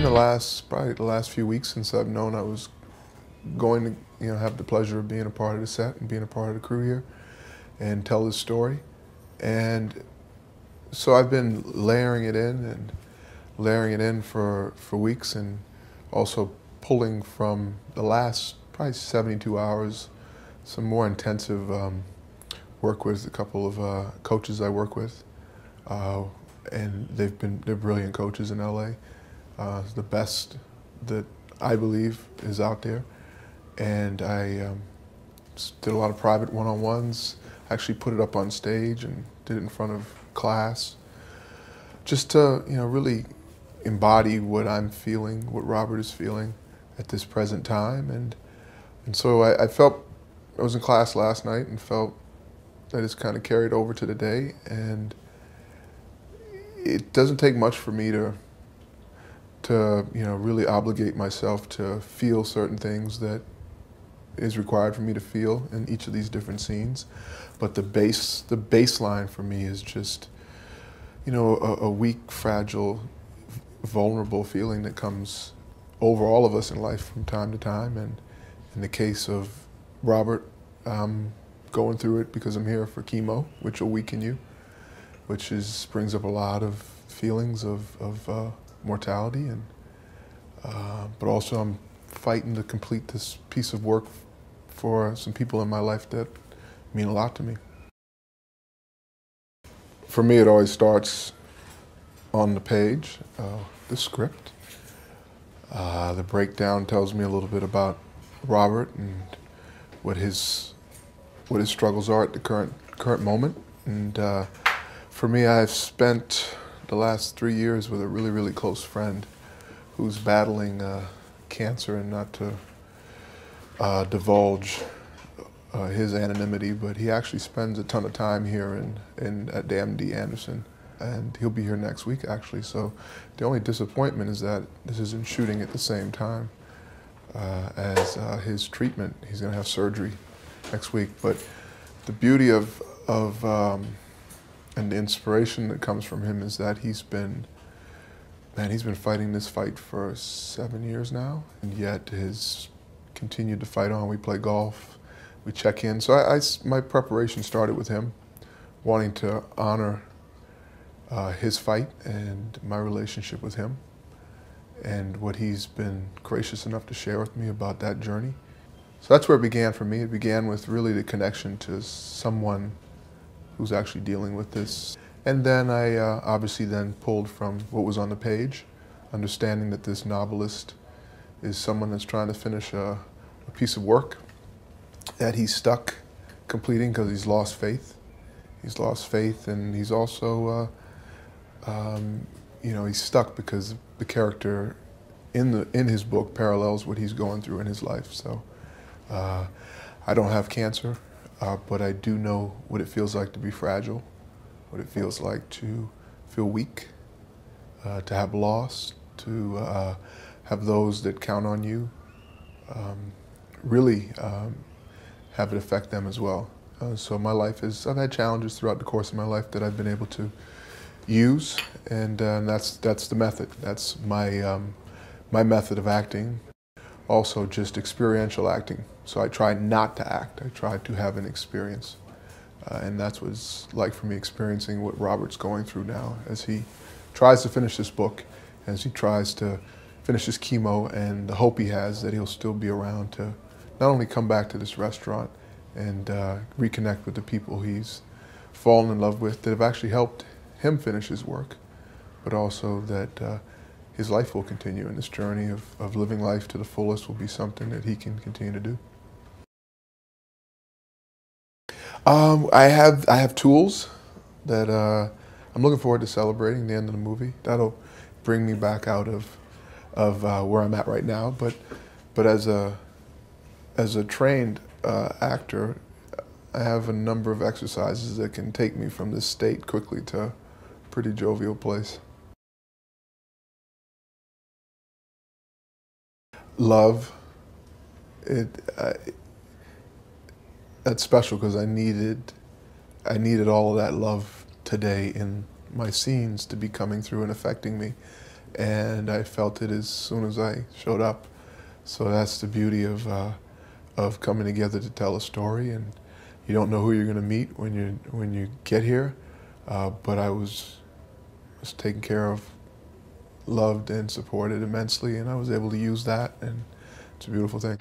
been probably the last few weeks since I've known I was going to, have the pleasure of being a part of the set and being a part of the crew here and tell this story. And so I've been layering it in for weeks, and also pulling from the last probably 72 hours some more intensive work with a couple of coaches I work with. And they're brilliant coaches in LA. The best that I believe is out there. And I did a lot of private one-on-ones, actually put it up on stage and did it in front of class, just to really embody what I'm feeling, what Robert is feeling at this present time. And so I felt, I was in class last night and felt that it's kind of carried over to today. And it doesn't take much for me to really obligate myself to feel certain things that is required for me to feel in each of these different scenes. But the baseline for me is just, a weak, fragile, vulnerable feeling that comes over all of us in life from time to time. And in the case of Robert, I'm going through it because I'm here for chemo, which will weaken you, which brings up a lot of feelings of mortality, and but also I'm fighting to complete this piece of work for some people in my life that mean a lot to me. For me, it always starts on the page, the script. The breakdown tells me a little bit about Robert and what his struggles are at the current moment. And for me, I've spent the last 3 years with a really, really close friend who's battling cancer, and not to divulge his anonymity, but he actually spends a ton of time here at the MD Anderson, and he'll be here next week actually. So the only disappointment is that this isn't shooting at the same time as his treatment. He's going to have surgery next week. But the beauty of and the inspiration that comes from him is that he's been fighting this fight for 7 years now, and yet has continued to fight on. We play golf, we check in. So my preparation started with him, wanting to honor his fight and my relationship with him, and what he's been gracious enough to share with me about that journey. So that's where it began for me. It began with really the connection to someone who's actually dealing with this. And then I obviously then pulled from what was on the page, understanding that this novelist is someone that's trying to finish a piece of work that he's stuck completing because he's lost faith. He's lost faith, and he's also, he's stuck because the character in his book parallels what he's going through in his life. So I don't have cancer, but I do know what it feels like to be fragile, what it feels like to feel weak, to have loss, to have those that count on you really have it affect them as well. So my life I've had challenges throughout the course of my life that I've been able to use, and that's the method. That's my method of acting. Also just experiential acting. So I try not to act, I try to have an experience. And that's what it's like for me, experiencing what Robert's going through now as he tries to finish this book, as he tries to finish his chemo, and the hope he has that he'll still be around to not only come back to this restaurant and reconnect with the people he's fallen in love with that have actually helped him finish his work, but also that his life will continue, and this journey of living life to the fullest will be something that he can continue to do. I have tools that I'm looking forward to celebrating the end of the movie. That'll bring me back out of where I'm at right now. But as a trained actor, I have a number of exercises that can take me from this state quickly to a pretty jovial place. Love. That's special because I needed all of that love today in my scenes to be coming through and affecting me. and I felt it as soon as I showed up. So that's the beauty of coming together to tell a story, and you don't know who you're going to meet when you get here, but I was taken care of, loved and supported immensely, and I was able to use that, and it's a beautiful thing.